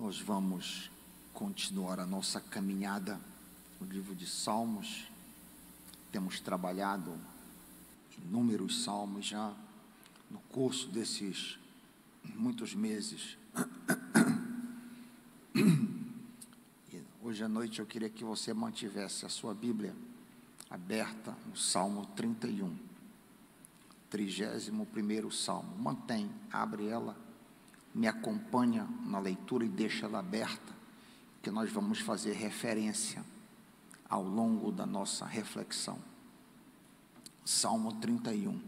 Nós vamos continuar a nossa caminhada no livro de Salmos. Temos trabalhado inúmeros salmos já no curso desses muitos meses. E hoje à noite eu queria que você mantivesse a sua Bíblia aberta no Salmo 31, 31º Salmo. Mantém, abre ela, me acompanha na leitura e deixa ela aberta, que nós vamos fazer referência ao longo da nossa reflexão. Salmo 31.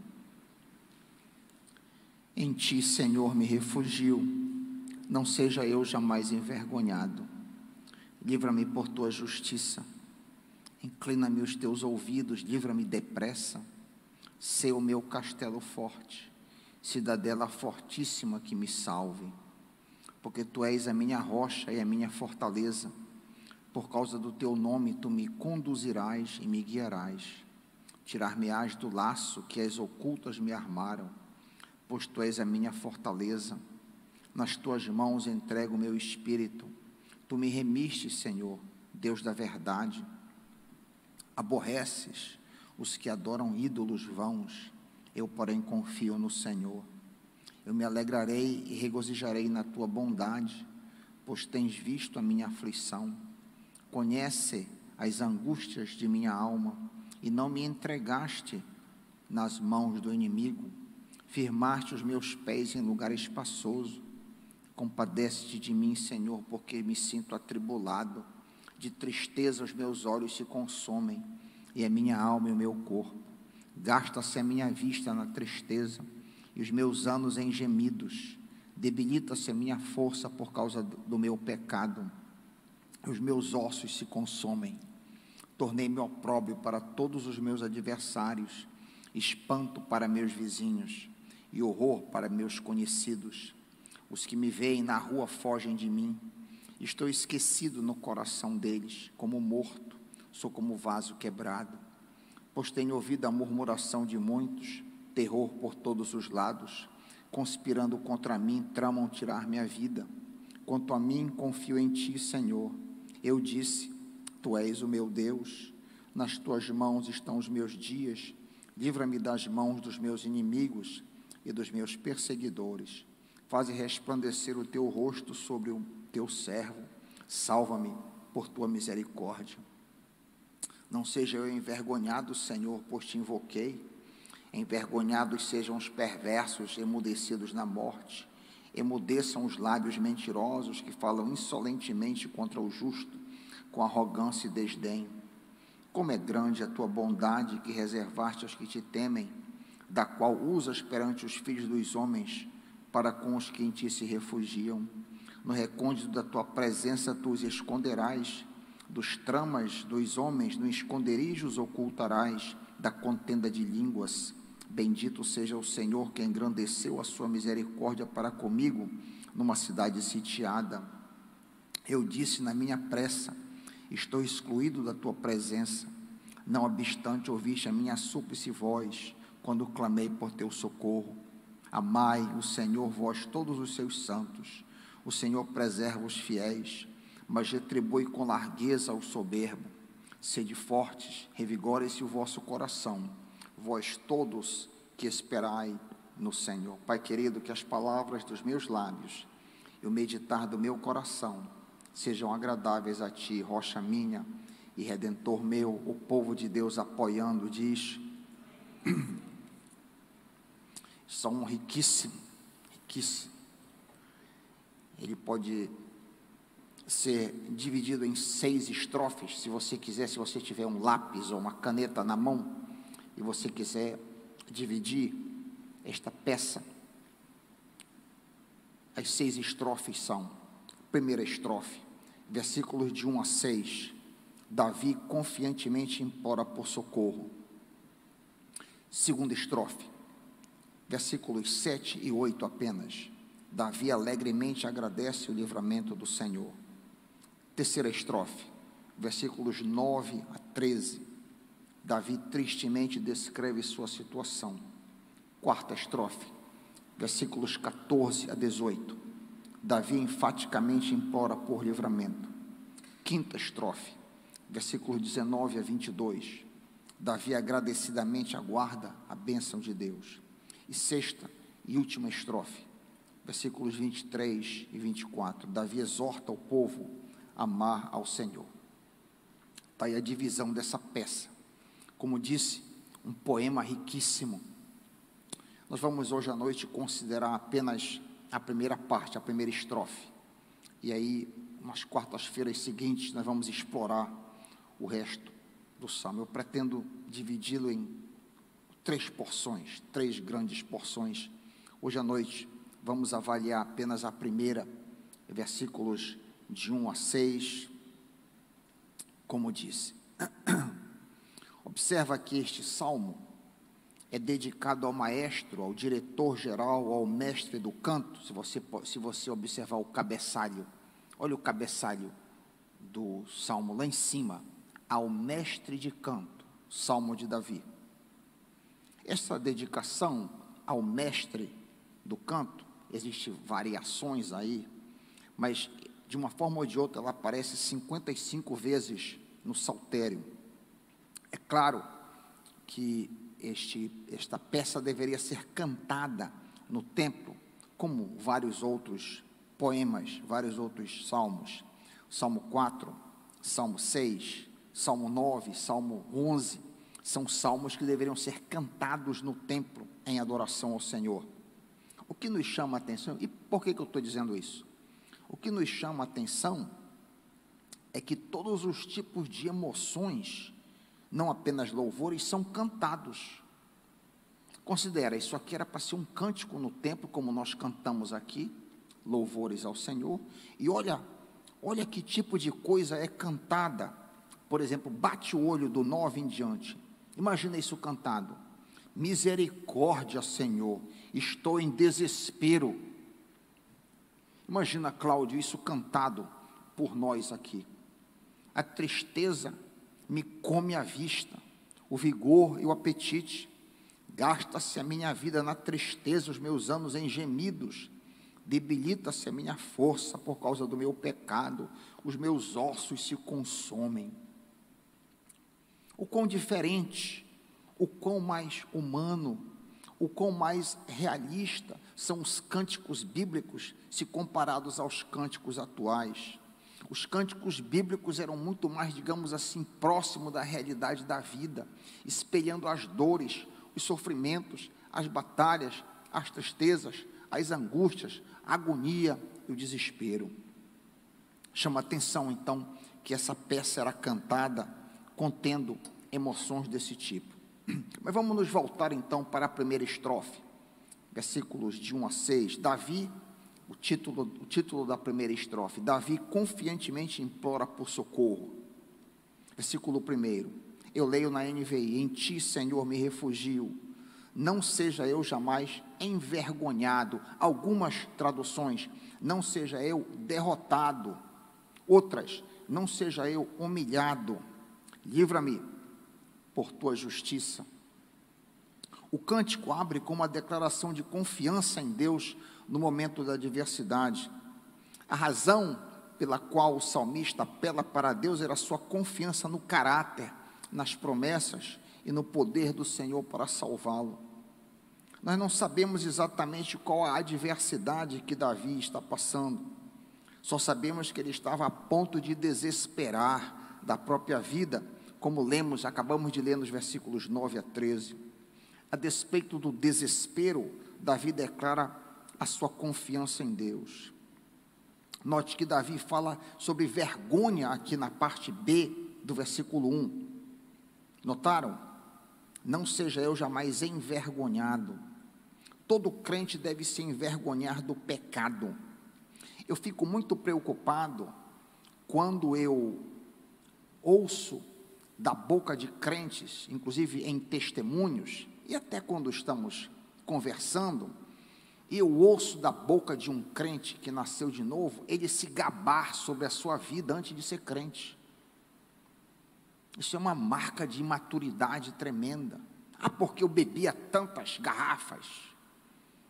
Em ti, Senhor, me refugio, não seja eu jamais envergonhado. Livra-me por tua justiça, inclina-me os teus ouvidos, livra-me depressa. Sê o meu castelo forte, cidadela fortíssima que me salve, porque tu és a minha rocha e a minha fortaleza. Por causa do teu nome tu me conduzirás e me guiarás. Tirar-me-ás do laço que as ocultas me armaram, pois tu és a minha fortaleza. Nas tuas mãos entrego o meu espírito. Tu me remiste, Senhor, Deus da verdade. Aborreces os que adoram ídolos vãos, eu, porém, confio no Senhor. Eu me alegrarei e regozijarei na tua bondade, pois tens visto a minha aflição. Conhece as angústias de minha alma, e não me entregaste nas mãos do inimigo. Firmaste os meus pés em lugar espaçoso. Compadece-te de mim, Senhor, porque me sinto atribulado. De tristeza os meus olhos se consomem, e a minha alma e o meu corpo. Gasta-se a minha vista na tristeza, e os meus anos em gemidos. Debilita-se a minha força por causa do meu pecado. Os meus ossos se consomem. Tornei-me opróbrio para todos os meus adversários, espanto para meus vizinhos, e horror para meus conhecidos. Os que me veem na rua fogem de mim. Estou esquecido no coração deles, como morto, sou como vaso quebrado. Pois tenho ouvido a murmuração de muitos, terror por todos os lados. Conspirando contra mim, tramam tirar minha vida. Quanto a mim, confio em ti, Senhor. Eu disse, tu és o meu Deus. Nas tuas mãos estão os meus dias. Livra-me das mãos dos meus inimigos e dos meus perseguidores. Faze resplandecer o teu rosto sobre o teu servo. Salva-me por tua misericórdia. Não seja eu envergonhado, Senhor, pois te invoquei. Envergonhados sejam os perversos, emudecidos na morte. Emudeçam os lábios mentirosos que falam insolentemente contra o justo, com arrogância e desdém. Como é grande a tua bondade que reservaste aos que te temem, da qual usas perante os filhos dos homens, para com os que em ti se refugiam. No recôndito da tua presença tu os esconderás, dos tramas dos homens no esconderijo os ocultarás, da contenda de línguas. Bendito seja o Senhor que engrandeceu a sua misericórdia para comigo numa cidade sitiada. Eu disse na minha pressa, estou excluído da tua presença. Não obstante ouviste a minha súplice voz, quando clamei por teu socorro. Amai o Senhor, vós todos os seus santos. O Senhor preserva os fiéis, mas retribui com largueza o soberbo. Sede fortes, revigore-se o vosso coração, vós todos que esperai no Senhor. Pai querido, que as palavras dos meus lábios e o meditar do meu coração sejam agradáveis a ti, rocha minha e redentor meu. O povo de Deus apoiando diz: Salmo riquíssimo, riquíssimo. Ele pode ser dividido em 6 estrofes, se você quiser, se você tiver um lápis ou uma caneta na mão, e você quiser dividir esta peça. As 6 estrofes são: primeira estrofe, versículos de 1 a 6, Davi confiantemente implora por socorro. Segunda estrofe, versículos 7 e 8 apenas, Davi alegremente agradece o livramento do Senhor. Terceira estrofe, versículos 9 a 13, Davi tristemente descreve sua situação. Quarta estrofe, versículos 14 a 18, Davi enfaticamente implora por livramento. Quinta estrofe, versículos 19 a 22. Davi agradecidamente aguarda a bênção de Deus. E sexta e última estrofe, versículos 23 e 24. Davi exorta o povo a amar ao Senhor. Está aí a divisão dessa peça. Como disse, um poema riquíssimo. Nós vamos hoje à noite considerar apenas a primeira parte, a primeira estrofe. E aí, nas quartas-feiras seguintes, nós vamos explorar o resto do salmo. Eu pretendo dividi-lo em três porções, três grandes porções. Hoje à noite, vamos avaliar apenas a primeira, versículos de 1 a 6, como disse. Observa que este salmo é dedicado ao maestro, ao diretor-geral, ao mestre do canto. Se você observar o cabeçalho, olha o cabeçalho do salmo lá em cima, ao mestre de canto, salmo de Davi. Essa dedicação ao mestre do canto, existem variações aí, mas de uma forma ou de outra ela aparece 55 vezes no saltério. É claro que esta peça deveria ser cantada no templo, como vários outros poemas, vários outros salmos. Salmo 4, Salmo 6, Salmo 9, Salmo 11, são salmos que deveriam ser cantados no templo em adoração ao Senhor. O que nos chama a atenção, e por que eu estou dizendo isso? O que nos chama a atenção é que todos os tipos de emoções, não apenas louvores, são cantados. Considera, isso aqui era para ser um cântico no templo, como nós cantamos aqui, louvores ao Senhor, e olha que tipo de coisa é cantada. Por exemplo, bate o olho do 9 em diante, imagina isso cantado: misericórdia, Senhor, estou em desespero. Imagina, Cláudio, isso cantado por nós aqui. A tristeza me come a vista, o vigor e o apetite. Gasta-se a minha vida na tristeza, os meus anos em gemidos. Debilita-se a minha força por causa do meu pecado. Os meus ossos se consomem. O quão diferente, o quão mais humano, o quão mais realista são os cânticos bíblicos se comparados aos cânticos atuais. Os cânticos bíblicos eram muito mais, digamos assim, próximo da realidade da vida, espelhando as dores, os sofrimentos, as batalhas, as tristezas, as angústias, a agonia e o desespero. Chama atenção, então, que essa peça era cantada contendo emoções desse tipo. Mas vamos nos voltar, então, para a primeira estrofe, versículos de 1 a 6. Davi, o título da primeira estrofe, Davi confiantemente implora por socorro. Versículo 1, eu leio na NVI: em ti, Senhor, me refugio, não seja eu jamais envergonhado. Algumas traduções, não seja eu derrotado. Outras, não seja eu humilhado. Livra-me por tua justiça. O cântico abre com uma declaração de confiança em Deus no momento da adversidade. A razão pela qual o salmista apela para Deus era a sua confiança no caráter, nas promessas e no poder do Senhor para salvá-lo. Nós não sabemos exatamente qual a adversidade que Davi está passando. Só sabemos que ele estava a ponto de desesperar da própria vida, como acabamos de ler nos versículos 9 a 13. A despeito do desespero, Davi declara a sua confiança em Deus. Note que Davi fala sobre vergonha aqui na parte B do versículo 1. Notaram? Não seja eu jamais envergonhado. Todo crente deve se envergonhar do pecado. Eu fico muito preocupado quando eu ouço da boca de crentes, inclusive em testemunhos, e até quando estamos conversando, e eu ouço da boca de um crente que nasceu de novo, ele se gabar sobre a sua vida antes de ser crente. Isso é uma marca de imaturidade tremenda. Porque eu bebia tantas garrafas,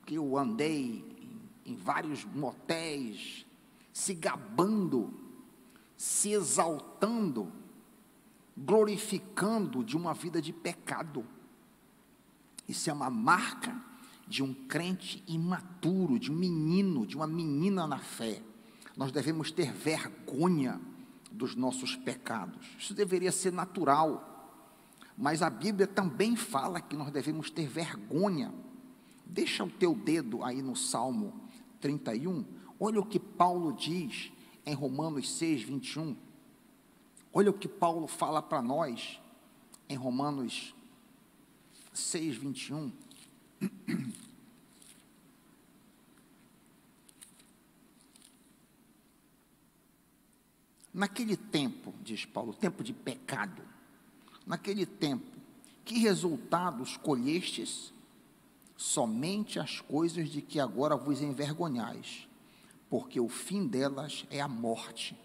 que eu andei em em vários motéis, se gabando, se exaltando, glorificando de uma vida de pecado. Isso é uma marca de um crente imaturo, de um menino, de uma menina na fé. Nós devemos ter vergonha dos nossos pecados. Isso deveria ser natural, mas a Bíblia também fala que nós devemos ter vergonha. Deixa o teu dedo aí no Salmo 31, olha o que Paulo diz em Romanos 6, 21. Olha o que Paulo fala para nós em Romanos 6, 21. Naquele tempo, diz Paulo, tempo de pecado, naquele tempo, que resultados colhestes? Somente as coisas de que agora vos envergonhais, porque o fim delas é a morte.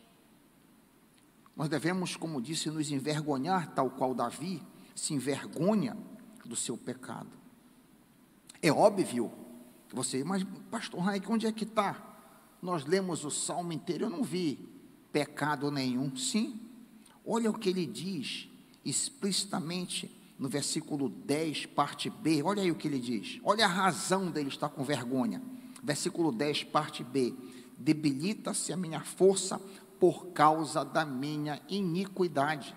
Nós devemos, como disse, nos envergonhar, tal qual Davi se envergonha do seu pecado. É óbvio que você, mas pastor Raik, onde é que está? Nós lemos o salmo inteiro, eu não vi pecado nenhum. Sim, olha o que ele diz explicitamente no versículo 10, parte B, olha aí o que ele diz, olha a razão dele estar com vergonha. Versículo 10, parte B: debilita-se a minha força por causa da minha iniquidade.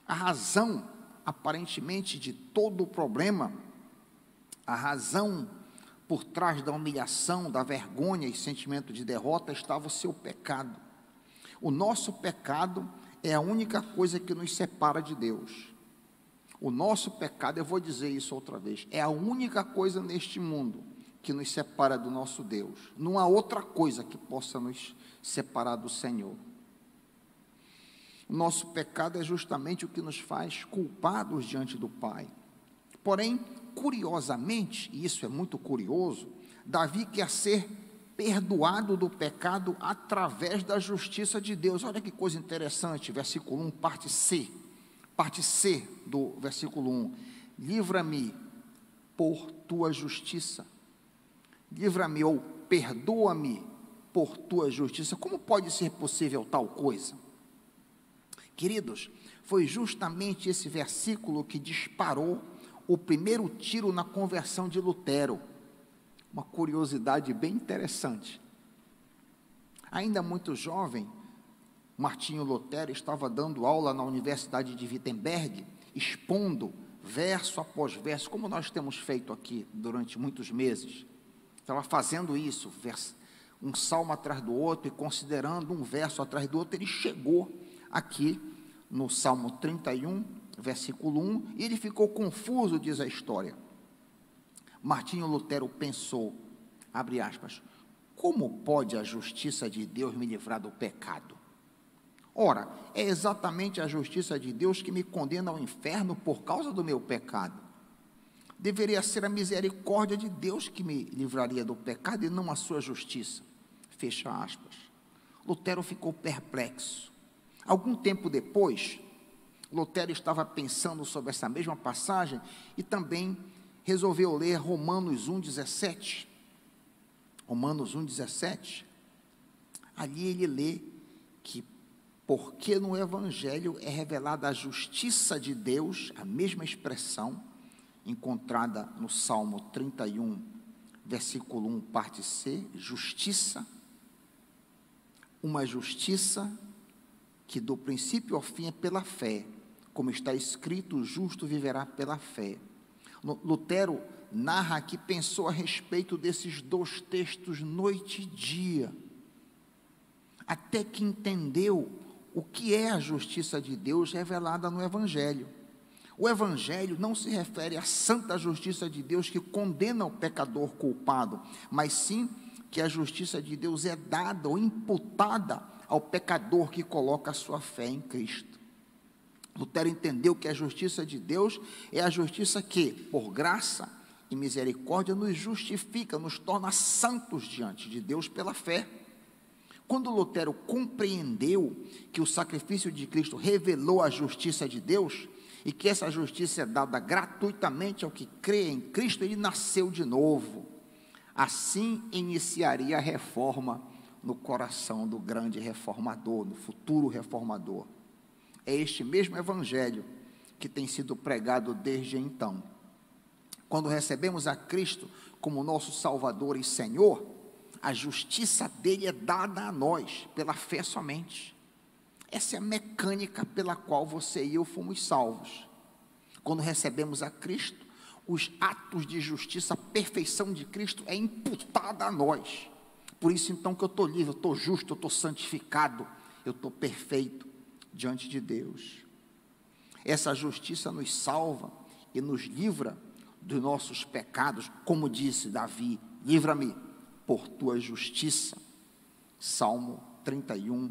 A razão, aparentemente, de todo o problema, a razão por trás da humilhação, da vergonha e sentimento de derrota, estava o seu pecado. O nosso pecado é a única coisa que nos separa de Deus. O nosso pecado, eu vou dizer isso outra vez, é a única coisa neste mundo que nos separa do nosso Deus. Não há outra coisa que possa nos separar do Senhor. O nosso pecado é justamente o que nos faz culpados diante do Pai. Porém, curiosamente, e isso é muito curioso, Davi quer ser perdoado do pecado através da justiça de Deus. Olha que coisa interessante, versículo 1, parte C do versículo 1, livra-me por tua justiça, livra-me ou perdoa-me por tua justiça. Como pode ser possível tal coisa? Queridos, foi justamente esse versículo que disparou o primeiro tiro na conversão de Lutero. Uma curiosidade bem interessante. Ainda muito jovem, Martinho Lutero estava dando aula na Universidade de Wittenberg, expondo verso após verso, como nós temos feito aqui durante muitos meses. Estava fazendo isso, um salmo atrás do outro, e considerando um verso atrás do outro. Ele chegou aqui no Salmo 31, versículo 1, e ele ficou confuso, diz a história. Martinho Lutero pensou, abre aspas, como pode a justiça de Deus me livrar do pecado? Ora, é exatamente a justiça de Deus que me condena ao inferno por causa do meu pecado. Deveria ser a misericórdia de Deus que me livraria do pecado e não a sua justiça. Fecha aspas. Lutero ficou perplexo. Algum tempo depois, Lutero estava pensando sobre essa mesma passagem e também resolveu ler Romanos 1,17. Romanos 1,17. Ali ele lê que porque no Evangelho é revelada a justiça de Deus, a mesma expressão encontrada no Salmo 31, versículo 1, parte C, justiça, uma justiça que do princípio ao fim é pela fé, como está escrito, o justo viverá pela fé. Lutero narra que pensou a respeito desses dois textos noite e dia, até que entendeu o que é a justiça de Deus revelada no Evangelho. O Evangelho não se refere à santa justiça de Deus que condena o pecador culpado, mas sim que a justiça de Deus é dada ou imputada ao pecador que coloca a sua fé em Cristo. Lutero entendeu que a justiça de Deus é a justiça que, por graça e misericórdia, nos justifica, nos torna santos diante de Deus pela fé. Quando Lutero compreendeu que o sacrifício de Cristo revelou a justiça de Deus, e que essa justiça é dada gratuitamente ao que crê em Cristo, ele nasceu de novo. Assim iniciaria a reforma no coração do grande reformador, do futuro reformador. É este mesmo evangelho que tem sido pregado desde então. Quando recebemos a Cristo como nosso Salvador e Senhor, a justiça dele é dada a nós, pela fé somente. Essa é a mecânica pela qual você e eu fomos salvos. Quando recebemos a Cristo, os atos de justiça, a perfeição de Cristo é imputada a nós. Por isso então que eu estou livre, eu estou justo, eu estou santificado, eu estou perfeito diante de Deus. Essa justiça nos salva e nos livra dos nossos pecados, como disse Davi: livra-me por tua justiça. Salmo 31,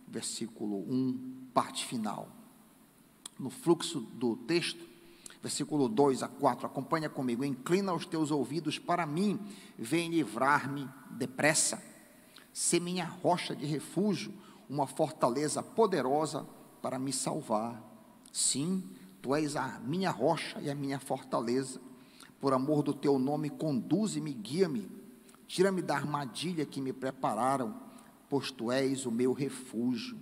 versículo 1, parte final. No fluxo do texto, versículo 2 a 4, acompanha comigo. Inclina os teus ouvidos para mim, vem livrar-me depressa. Sê minha rocha de refúgio, uma fortaleza poderosa para me salvar. Sim, tu és a minha rocha e a minha fortaleza. Por amor do teu nome, conduze-me, guia-me. Tira-me da armadilha que me prepararam, pois tu és o meu refúgio.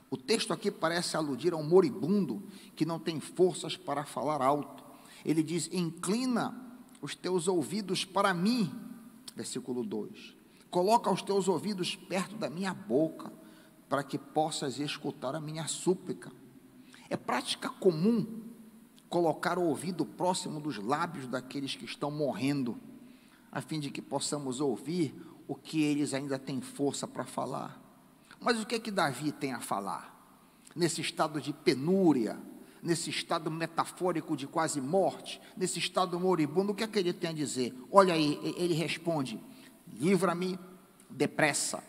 O texto aqui parece aludir a um moribundo que não tem forças para falar alto. Ele diz: inclina os teus ouvidos para mim, versículo 2. Coloca os teus ouvidos perto da minha boca, para que possas escutar a minha súplica. É prática comum colocar o ouvido próximo dos lábios daqueles que estão morrendo, a fim de que possamos ouvir o que eles ainda têm força para falar. Mas o que é que Davi tem a falar? Nesse estado de penúria, nesse estado metafórico de quase morte, nesse estado moribundo, o que é que ele tem a dizer? Olha aí, ele responde: livra-me depressa,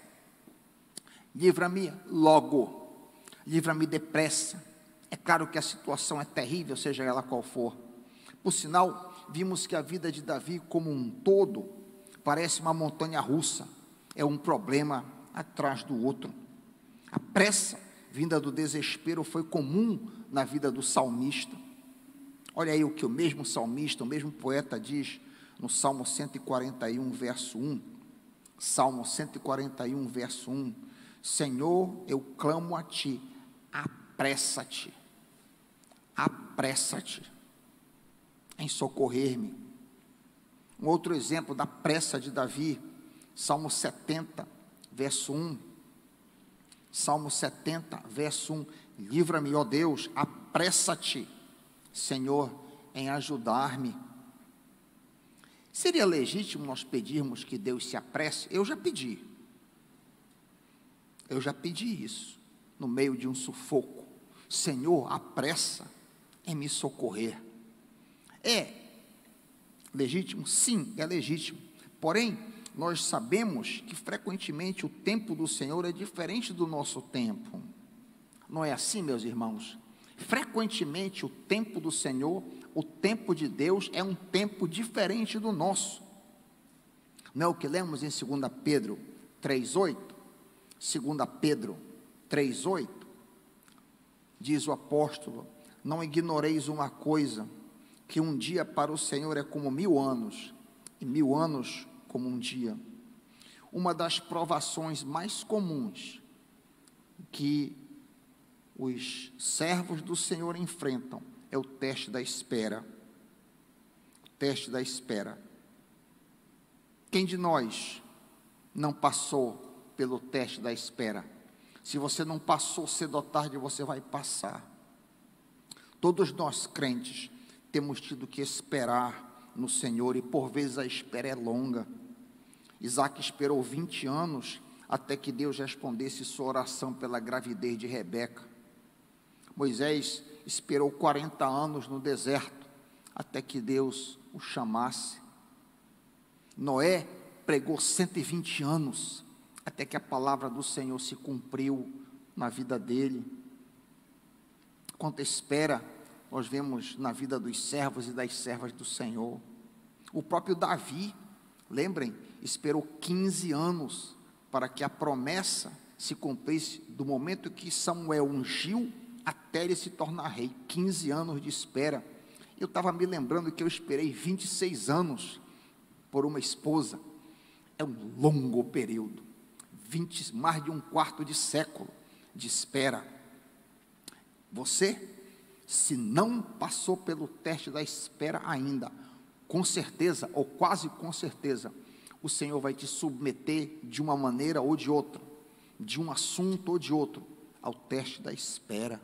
livra-me logo, livra-me depressa. É claro que a situação é terrível, seja ela qual for. Por sinal, vimos que a vida de Davi como um todo parece uma montanha russa, é um problema atrás do outro. A pressa vinda do desespero foi comum na vida do salmista. Olha aí o que o mesmo salmista, o mesmo poeta diz no Salmo 141, verso 1. Salmo 141, verso 1. Senhor, eu clamo a ti, apressa-te, apressa-te em socorrer-me. Um outro exemplo da pressa de Davi, Salmo 70, verso 1. Salmo 70, verso 1. Livra-me, ó Deus, apressa-te, Senhor, em ajudar-me. Seria legítimo nós pedirmos que Deus se apresse? Eu já pedi isso, no meio de um sufoco. Senhor, apressa em me socorrer. É legítimo? Sim, é legítimo. Porém, nós sabemos que frequentemente o tempo do Senhor é diferente do nosso tempo. Não é assim, meus irmãos? Frequentemente o tempo do Senhor, o tempo de Deus é um tempo diferente do nosso. Não é o que lemos em 2 Pedro 3,8? 2 Pedro 3,8, diz o apóstolo: não ignoreis uma coisa, que um dia para o Senhor é como 1000 anos, e 1000 anos como um dia. Uma das provações mais comuns que os servos do Senhor enfrentam é o teste da espera. O teste da espera. Quem de nós não passou pelo teste da espera? Se você não passou, cedo ou tarde você vai passar. Todos nós crentes temos tido que esperar no Senhor, e por vezes a espera é longa. Isaac esperou 20 anos até que Deus respondesse sua oração pela gravidez de Rebeca. Moisés esperou 40 anos no deserto até que Deus o chamasse. Noé pregou 120 anos até que a palavra do Senhor se cumpriu na vida dele. Quanta espera nós vemos na vida dos servos e das servas do Senhor. O próprio Davi, lembrem, esperou 15 anos para que a promessa se cumprisse, do momento que Samuel ungiu até ele se tornar rei. 15 anos de espera. Eu estava me lembrando que eu esperei 26 anos por uma esposa, é um longo período, mais de um quarto de século de espera. Você, se não passou pelo teste da espera ainda, com certeza, ou quase com certeza, o Senhor vai te submeter de uma maneira ou de outra, de um assunto ou de outro, ao teste da espera.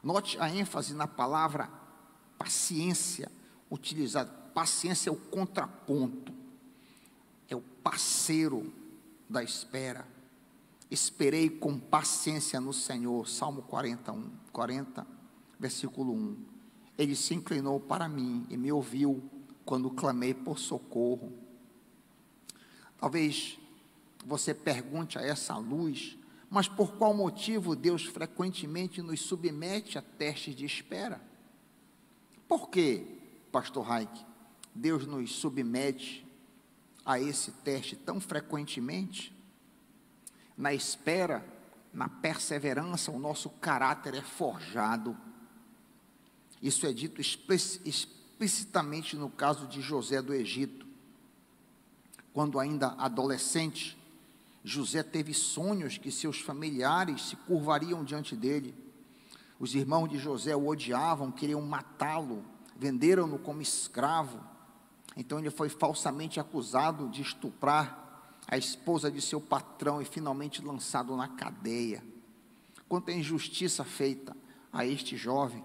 Note a ênfase na palavra paciência utilizada. Paciência é o contraponto, é o parceiro da espera. Esperei com paciência no Senhor, Salmo 40, versículo 1. Ele se inclinou para mim e me ouviu quando clamei por socorro. Talvez você pergunte a essa luz, mas por qual motivo Deus frequentemente nos submete a testes de espera? Por que, pastor Raik, Deus nos submete a esse teste tão frequentemente? Na espera, na perseverança, o nosso caráter é forjado. Isso é dito explicitamente no caso de José do Egito. Quando ainda adolescente, José teve sonhos que seus familiares se curvariam diante dele. Os irmãos de José o odiavam, queriam matá-lo, venderam-no como escravo. Então ele foi falsamente acusado de estuprar a esposa de seu patrão e finalmente lançado na cadeia. Quanta injustiça feita a este jovem.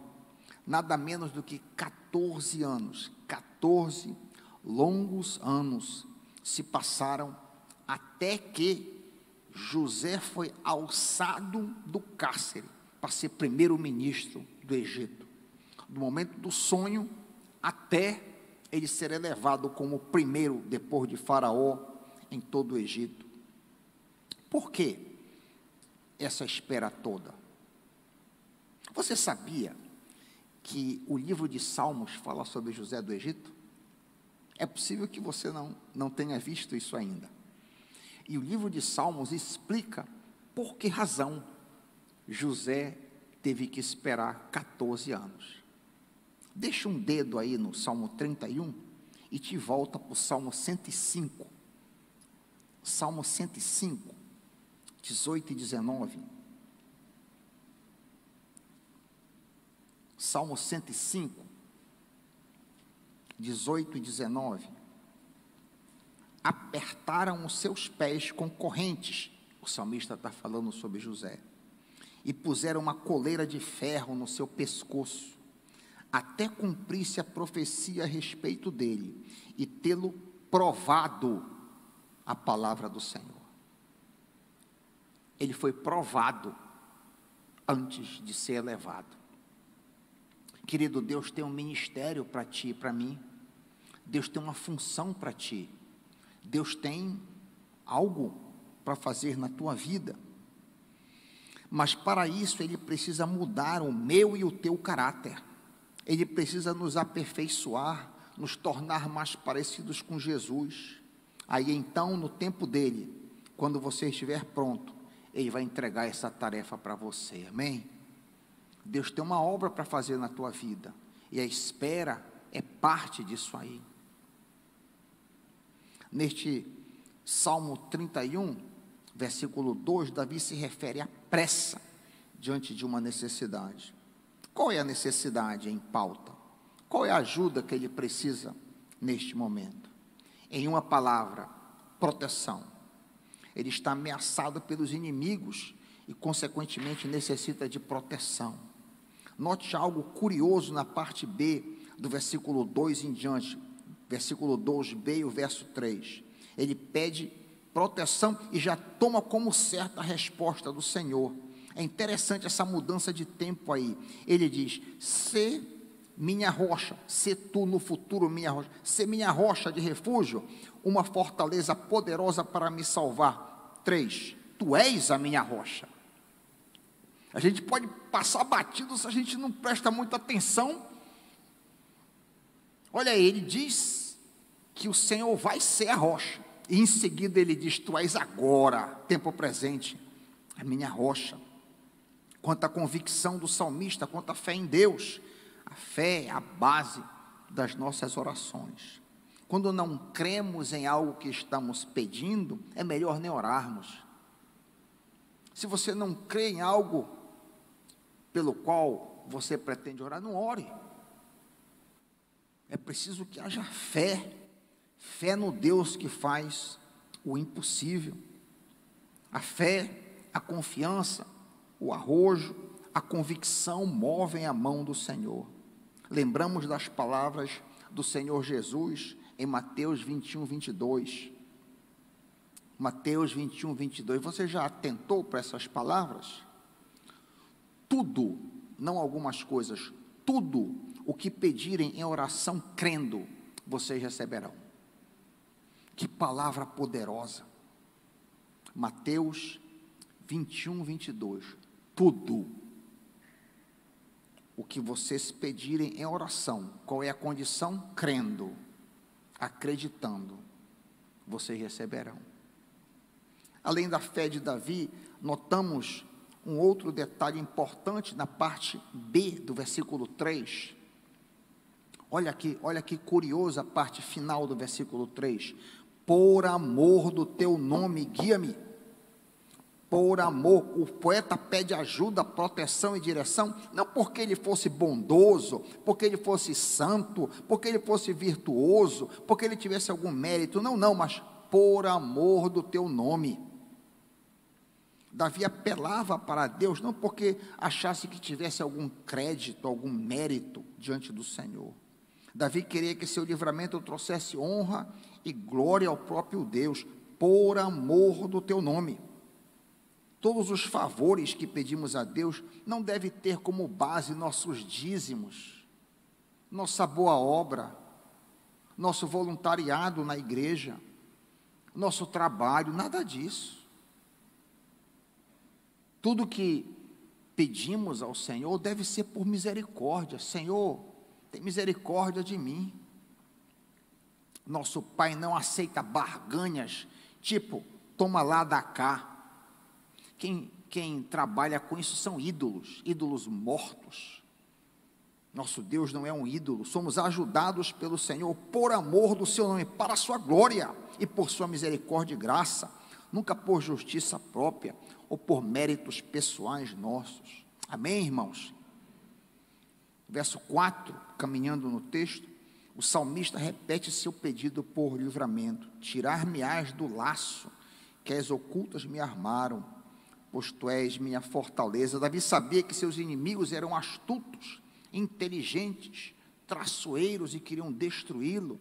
Nada menos do que 14 anos, 14 longos anos se passaram até que José foi alçado do cárcere para ser primeiro-ministro do Egito. Do momento do sonho até ele ser elevado como primeiro, depois de Faraó, em todo o Egito. Por que essa espera toda? Você sabia que o livro de Salmos fala sobre José do Egito? É possível que você não tenha visto isso ainda. E o livro de Salmos explica por que razão José teve que esperar 14 anos. Deixa um dedo aí no Salmo 31 e te volta para o Salmo 105. Salmo 105, 18 e 19. Salmo 105, 18 e 19. Apertaram os seus pés com correntes, o salmista está falando sobre José, e puseram uma coleira de ferro no seu pescoço, até cumprir-se a profecia a respeito dele, e tê-lo provado a palavra do Senhor. Ele foi provado antes de ser elevado. Querido, Deus tem um ministério para ti e para mim. Deus tem uma função para ti. Deus tem algo para fazer na tua vida. Mas para isso Ele precisa mudar o meu e o teu caráter. Ele precisa nos aperfeiçoar, nos tornar mais parecidos com Jesus. Aí então, no tempo dele, quando você estiver pronto, Ele vai entregar essa tarefa para você, amém? Deus tem uma obra para fazer na tua vida, e a espera é parte disso aí. Neste Salmo 31, versículo 2, Davi se refere à pressa diante de uma necessidade. Qual é a necessidade em pauta? Qual é a ajuda que ele precisa neste momento? Em uma palavra, proteção. Ele está ameaçado pelos inimigos e, consequentemente, necessita de proteção. Note algo curioso na parte B do versículo 2 em diante, versículo 2b e o verso 3. Ele pede proteção e já toma como certa a resposta do Senhor. É interessante essa mudança de tempo aí. Ele diz: "Se minha rocha, se tu no futuro minha rocha, se minha rocha de refúgio, uma fortaleza poderosa para me salvar." 3, tu és a minha rocha. A gente pode passar batido se a gente não presta muita atenção. Olha aí, ele diz que o Senhor vai ser a rocha, e em seguida ele diz: tu és agora, tempo presente, a minha rocha. Quanto à convicção do salmista, quanto à fé em Deus, a fé é a base das nossas orações. Quando não cremos em algo que estamos pedindo, é melhor nem orarmos. Se você não crê em algo pelo qual você pretende orar, não ore. É preciso que haja fé, fé no Deus que faz o impossível. A fé, a confiança, o arrojo, a convicção movem a mão do Senhor. Lembramos das palavras do Senhor Jesus em Mateus 21, 22. Mateus 21, 22. Você já atentou para essas palavras? Tudo, não algumas coisas, tudo o que pedirem em oração crendo, vocês receberão. Que palavra poderosa. Mateus 21, 22. Tudo o que vocês pedirem em oração, qual é a condição? Crendo, acreditando, vocês receberão. Além da fé de Davi, notamos um outro detalhe importante na parte B do versículo 3. Olha que curiosa a parte final do versículo 3. Por amor do teu nome, guia-me. Por amor, o poeta pede ajuda, proteção e direção, não porque ele fosse bondoso, porque ele fosse santo, porque ele fosse virtuoso, porque ele tivesse algum mérito, não, mas por amor do teu nome. Davi apelava para Deus, não porque achasse que tivesse algum crédito, algum mérito diante do Senhor. Davi queria que seu livramento trouxesse honra e glória ao próprio Deus, por amor do teu nome. Todos os favores que pedimos a Deus não devem ter como base nossos dízimos, nossa boa obra, nosso voluntariado na igreja, nosso trabalho, nada disso. Tudo que pedimos ao Senhor deve ser por misericórdia. Senhor, tem misericórdia de mim. Nosso Pai não aceita barganhas, tipo, toma lá, dá cá. Quem trabalha com isso são ídolos mortos. Nosso Deus não é um ídolo, somos ajudados pelo Senhor por amor do seu nome, para a sua glória e por sua misericórdia e graça, nunca por justiça própria ou por méritos pessoais nossos. Amém, irmãos? Verso 4, caminhando no texto, o salmista repete seu pedido por livramento: tirar-me-ás do laço que as ocultas me armaram, pois tu és minha fortaleza. Davi sabia que seus inimigos eram astutos, inteligentes, traiçoeiros e queriam destruí-lo.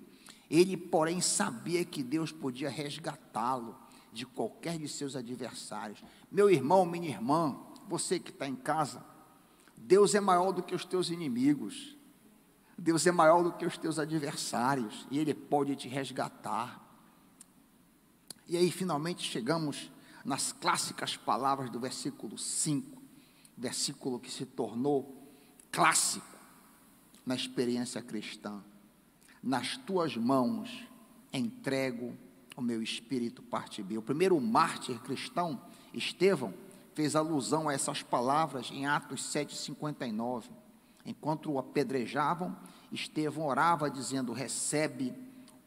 Ele, porém, sabia que Deus podia resgatá-lo de qualquer de seus adversários. Meu irmão, minha irmã, você que está em casa, Deus é maior do que os teus inimigos, Deus é maior do que os teus adversários, e Ele pode te resgatar. E aí, finalmente, chegamos nas clássicas palavras do versículo 5, versículo que se tornou clássico na experiência cristã. Nas tuas mãos entrego o meu espírito, parte B. O primeiro mártir cristão, Estevão, fez alusão a essas palavras em Atos 7,59. Enquanto o apedrejavam, Estevão orava dizendo: recebe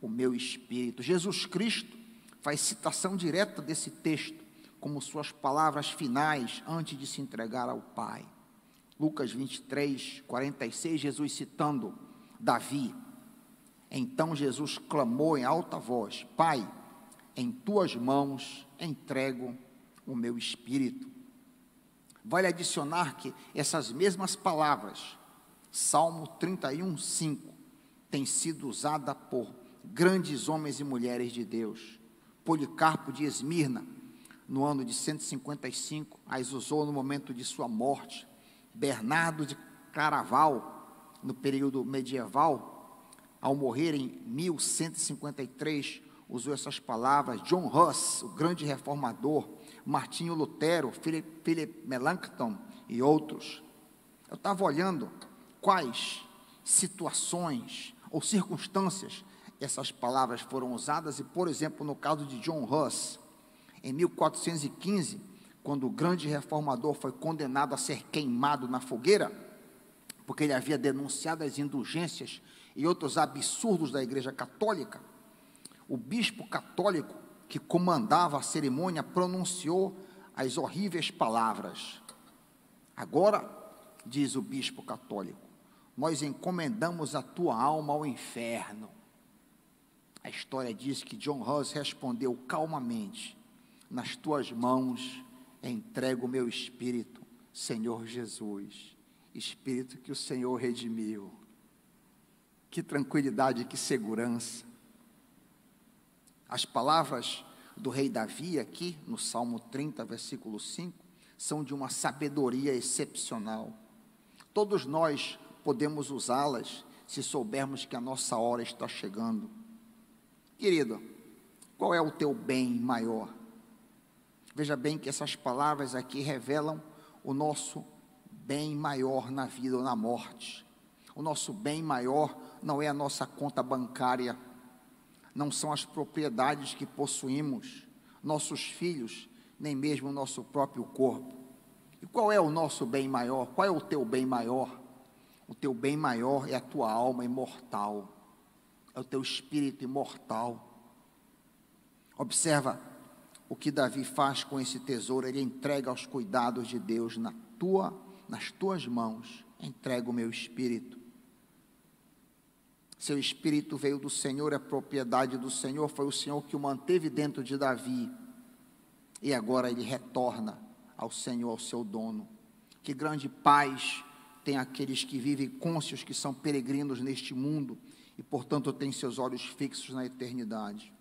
o meu espírito. Jesus Cristo faz citação direta desse texto como suas palavras finais antes de se entregar ao Pai. Lucas 23, 46, Jesus citando Davi: então Jesus clamou em alta voz: Pai, em tuas mãos entrego o meu espírito. Vale adicionar que essas mesmas palavras, Salmo 31, 5, tem sido usada por grandes homens e mulheres de Deus. Policarpo de Esmirna, no ano de 155, as usou no momento de sua morte. Bernardo de Claraval, no período medieval, ao morrer em 1153, usou essas palavras. John Huss, o grande reformador, Martinho Lutero, Philip Melanchthon e outros. Eu estava olhando quais situações ou circunstâncias essas palavras foram usadas, e, por exemplo, no caso de John Huss, em 1415, quando o grande reformador foi condenado a ser queimado na fogueira, porque ele havia denunciado as indulgências e outros absurdos da Igreja Católica, o bispo católico que comandava a cerimônia pronunciou as horríveis palavras: agora, diz o bispo católico, nós encomendamos a tua alma ao inferno. A história diz que John Hus respondeu calmamente: nas tuas mãos entrego o meu espírito, Senhor Jesus, espírito que o Senhor redimiu. Que tranquilidade, que segurança. As palavras do rei Davi aqui, no Salmo 30, versículo 5, são de uma sabedoria excepcional. Todos nós podemos usá-las se soubermos que a nossa hora está chegando. Querido, qual é o teu bem maior? Veja bem que essas palavras aqui revelam o nosso bem maior na vida ou na morte. O nosso bem maior não é a nossa conta bancária, não são as propriedades que possuímos, nossos filhos, nem mesmo o nosso próprio corpo. E qual é o nosso bem maior? Qual é o teu bem maior? O teu bem maior é a tua alma imortal, é o teu espírito imortal. Observa o que Davi faz com esse tesouro. Ele entrega aos cuidados de Deus. Nas tuas mãos entrego o meu espírito. Seu espírito veio do Senhor, é propriedade do Senhor, foi o Senhor que o manteve dentro de Davi, e agora ele retorna ao Senhor, ao seu dono. Que grande paz tem aqueles que vivem cônscios que são peregrinos neste mundo, e portanto têm seus olhos fixos na eternidade.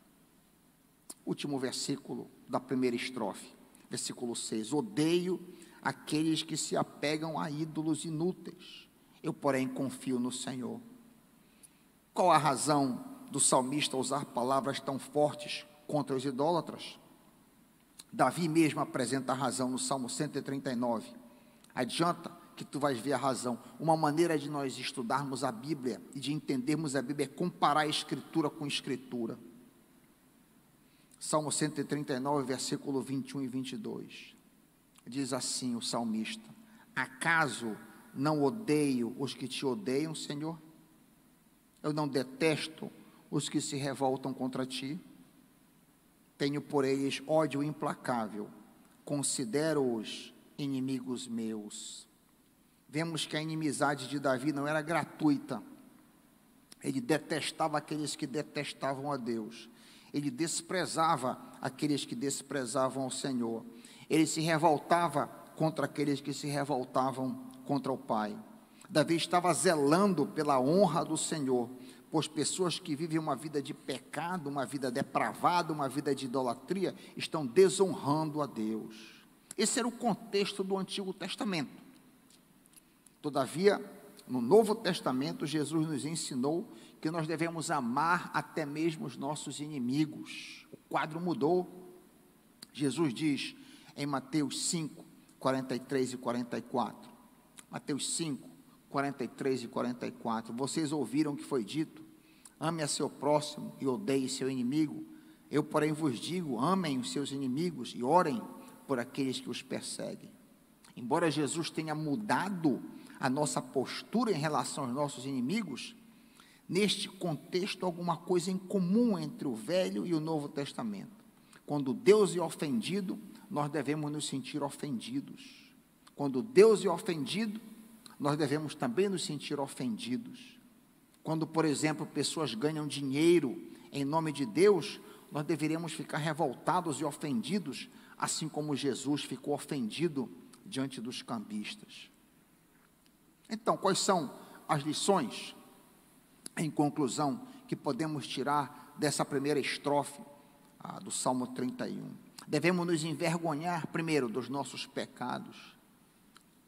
Último versículo da primeira estrofe, versículo 6, odeio aqueles que se apegam a ídolos inúteis, eu porém confio no Senhor. Qual a razão do salmista usar palavras tão fortes contra os idólatras? Davi mesmo apresenta a razão no Salmo 139. Adianta que tu vais ver a razão. Uma maneira de nós estudarmos a Bíblia e de entendermos a Bíblia é comparar a Escritura com a Escritura. Salmo 139, versículo 21 e 22. Diz assim o salmista: acaso não odeio os que te odeiam, Senhor? Eu não detesto os que se revoltam contra ti. Tenho por eles ódio implacável, considero-os inimigos meus. Vemos que a inimizade de Davi não era gratuita. Ele detestava aqueles que detestavam a Deus. Ele desprezava aqueles que desprezavam ao Senhor. Ele se revoltava contra aqueles que se revoltavam contra o Pai. Davi estava zelando pela honra do Senhor, pois pessoas que vivem uma vida de pecado, uma vida depravada, uma vida de idolatria, estão desonrando a Deus. Esse era o contexto do Antigo Testamento. Todavia, no Novo Testamento, Jesus nos ensinou que nós devemos amar até mesmo os nossos inimigos. O quadro mudou. Jesus diz em Mateus 5, 43 e 44. Mateus 5, 43 e 44. Vocês ouviram o que foi dito: ame a seu próximo e odeie seu inimigo. Eu, porém, vos digo: amem os seus inimigos e orem por aqueles que os perseguem. Embora Jesus tenha mudado a nossa postura em relação aos nossos inimigos, neste contexto, alguma coisa em comum entre o Velho e o Novo Testamento. Quando Deus é ofendido, nós devemos nos sentir ofendidos. Quando Deus é ofendido, nós devemos também nos sentir ofendidos. Quando, por exemplo, pessoas ganham dinheiro em nome de Deus, nós deveríamos ficar revoltados e ofendidos, assim como Jesus ficou ofendido diante dos cambistas. Então, quais são as lições, em conclusão, que podemos tirar dessa primeira estrofe do Salmo 31? Devemos nos envergonhar, primeiro, dos nossos pecados.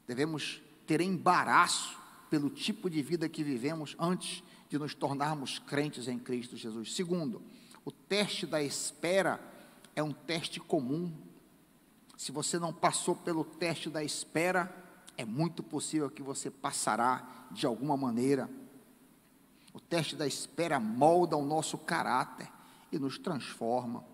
Devemos ter embaraço pelo tipo de vida que vivemos antes de nos tornarmos crentes em Cristo Jesus. Segundo, o teste da espera é um teste comum. Se você não passou pelo teste da espera, é muito possível que você passará de alguma maneira. O teste da espera molda o nosso caráter e nos transforma.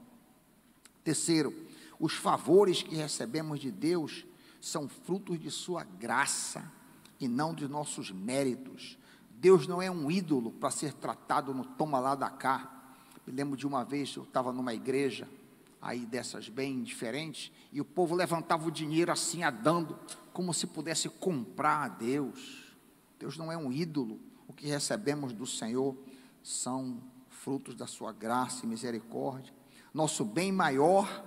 Terceiro, os favores que recebemos de Deus são frutos de sua graça e não de nossos méritos. Deus não é um ídolo para ser tratado no toma lá da cá. Me lembro de uma vez, eu estava numa igreja, aí dessas bem diferentes, e o povo levantava o dinheiro assim, a dando, como se pudesse comprar a Deus. Deus não é um ídolo. O que recebemos do Senhor são frutos da sua graça e misericórdia. Nosso bem maior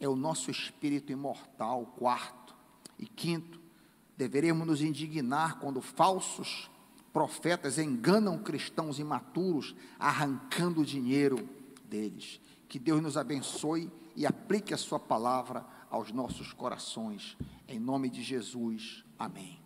é o nosso espírito imortal, quarto. E quinto, deveremos nos indignar quando falsos profetas enganam cristãos imaturos, arrancando o dinheiro deles. Que Deus nos abençoe e aplique a sua palavra aos nossos corações. Em nome de Jesus, amém.